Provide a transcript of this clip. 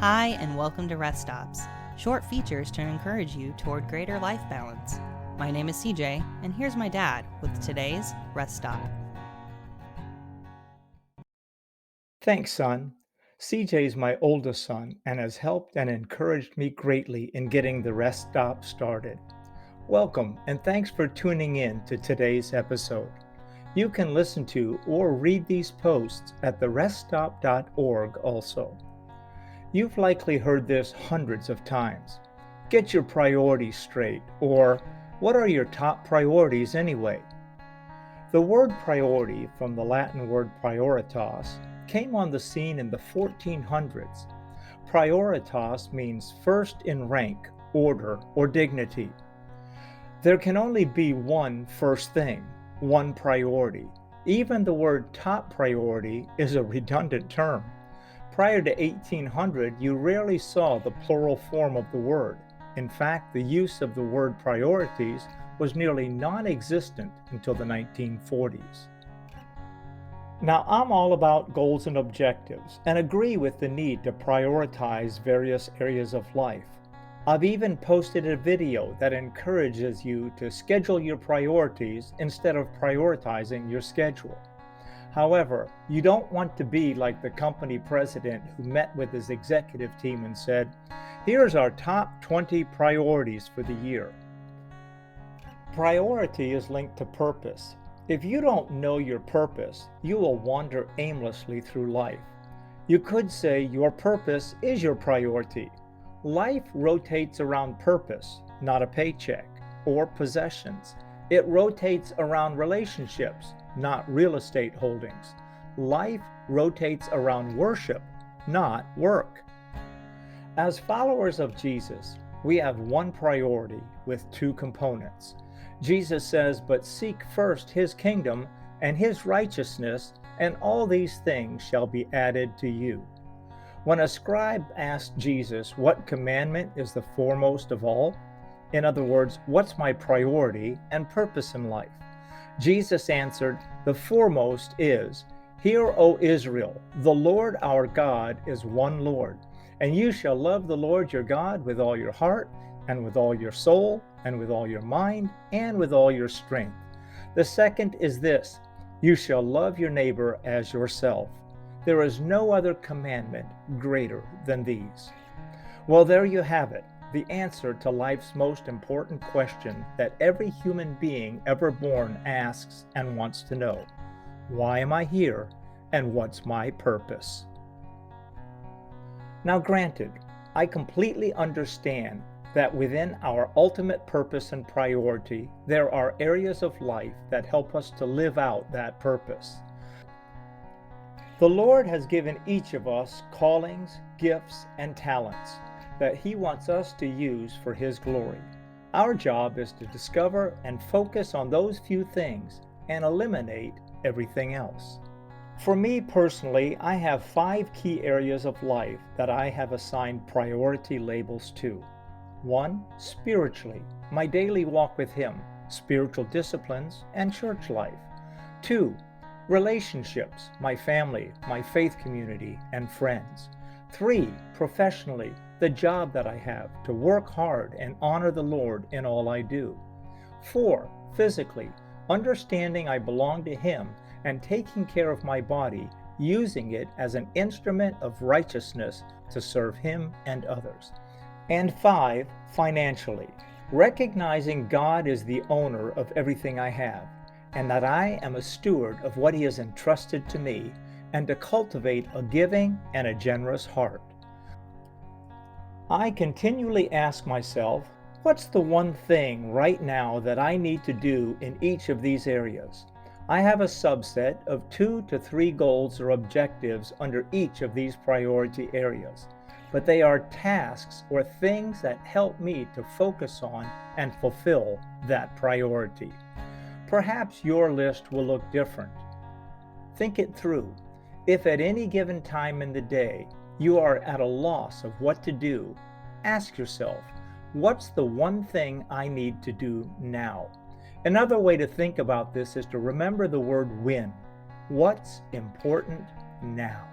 Hi, and welcome to Rest Stops, short features to encourage you toward greater life balance. My name is CJ, and here's my dad with today's Rest Stop. Thanks, son. CJ is my oldest son and has helped and encouraged me greatly in getting the Rest Stop started. Welcome, and thanks for tuning in to today's episode. You can listen to or read these posts at thereststop.org also. You've likely heard this hundreds of times. Get your priorities straight, or what are your top priorities anyway? The word priority, from the Latin word prioritas, came on the scene in the 1400s. Prioritas means first in rank, order, or dignity. There can only be one first thing, one priority. Even the word top priority is a redundant term. Prior to 1800, you rarely saw the plural form of the word. In fact, the use of the word priorities was nearly non-existent until the 1940s. Now, I'm all about goals and objectives and agree with the need to prioritize various areas of life. I've even posted a video that encourages you to schedule your priorities instead of prioritizing your schedule. However, you don't want to be like the company president who met with his executive team and said, "Here's our top 20 priorities for the year." Priority is linked to purpose. If you don't know your purpose, you will wander aimlessly through life. You could say your purpose is your priority. Life rotates around purpose, not a paycheck or possessions. It rotates around relationships, not real estate holdings. Life rotates around worship, not work. As followers of Jesus, we have one priority with two components. Jesus says, "But seek first his kingdom and his righteousness, and all these things shall be added to you." When a scribe asked Jesus what commandment is the foremost of all, in other words, what's my priority and purpose in life, Jesus answered, "The foremost is, Hear, O Israel, the Lord our God is one Lord, and you shall love the Lord your God with all your heart, and with all your soul, and with all your mind, and with all your strength. The second is this, you shall love your neighbor as yourself. There is no other commandment greater than these." Well, there you have it, the answer to life's most important question that every human being ever born asks and wants to know. Why am I here, and what's my purpose? Now, granted, I completely understand that within our ultimate purpose and priority, there are areas of life that help us to live out that purpose. The Lord has given each of us callings, gifts, and talents that He wants us to use for His glory. Our job is to discover and focus on those few things and eliminate everything else. For me personally, I have 5 key areas of life that I have assigned priority labels to. 1. Spiritually, my daily walk with Him, spiritual disciplines, and church life. 2. Relationships, my family, my faith community, and friends. 3. Professionally, the job that I have, to work hard and honor the Lord in all I do. 4. Physically, understanding I belong to Him and taking care of my body, using it as an instrument of righteousness to serve Him and others. And 5, financially, recognizing God is the owner of everything I have, and that I am a steward of what He has entrusted to me, and to cultivate a giving and a generous heart. I continually ask myself, what's the one thing right now that I need to do in each of these areas? I have a subset of 2 to 3 goals or objectives under each of these priority areas, but they are tasks or things that help me to focus on and fulfill that priority. Perhaps your list will look different. Think it through. If at any given time in the day you are at a loss of what to do, ask yourself, what's the one thing I need to do now? Another way to think about this is to remember the word when. What's important now?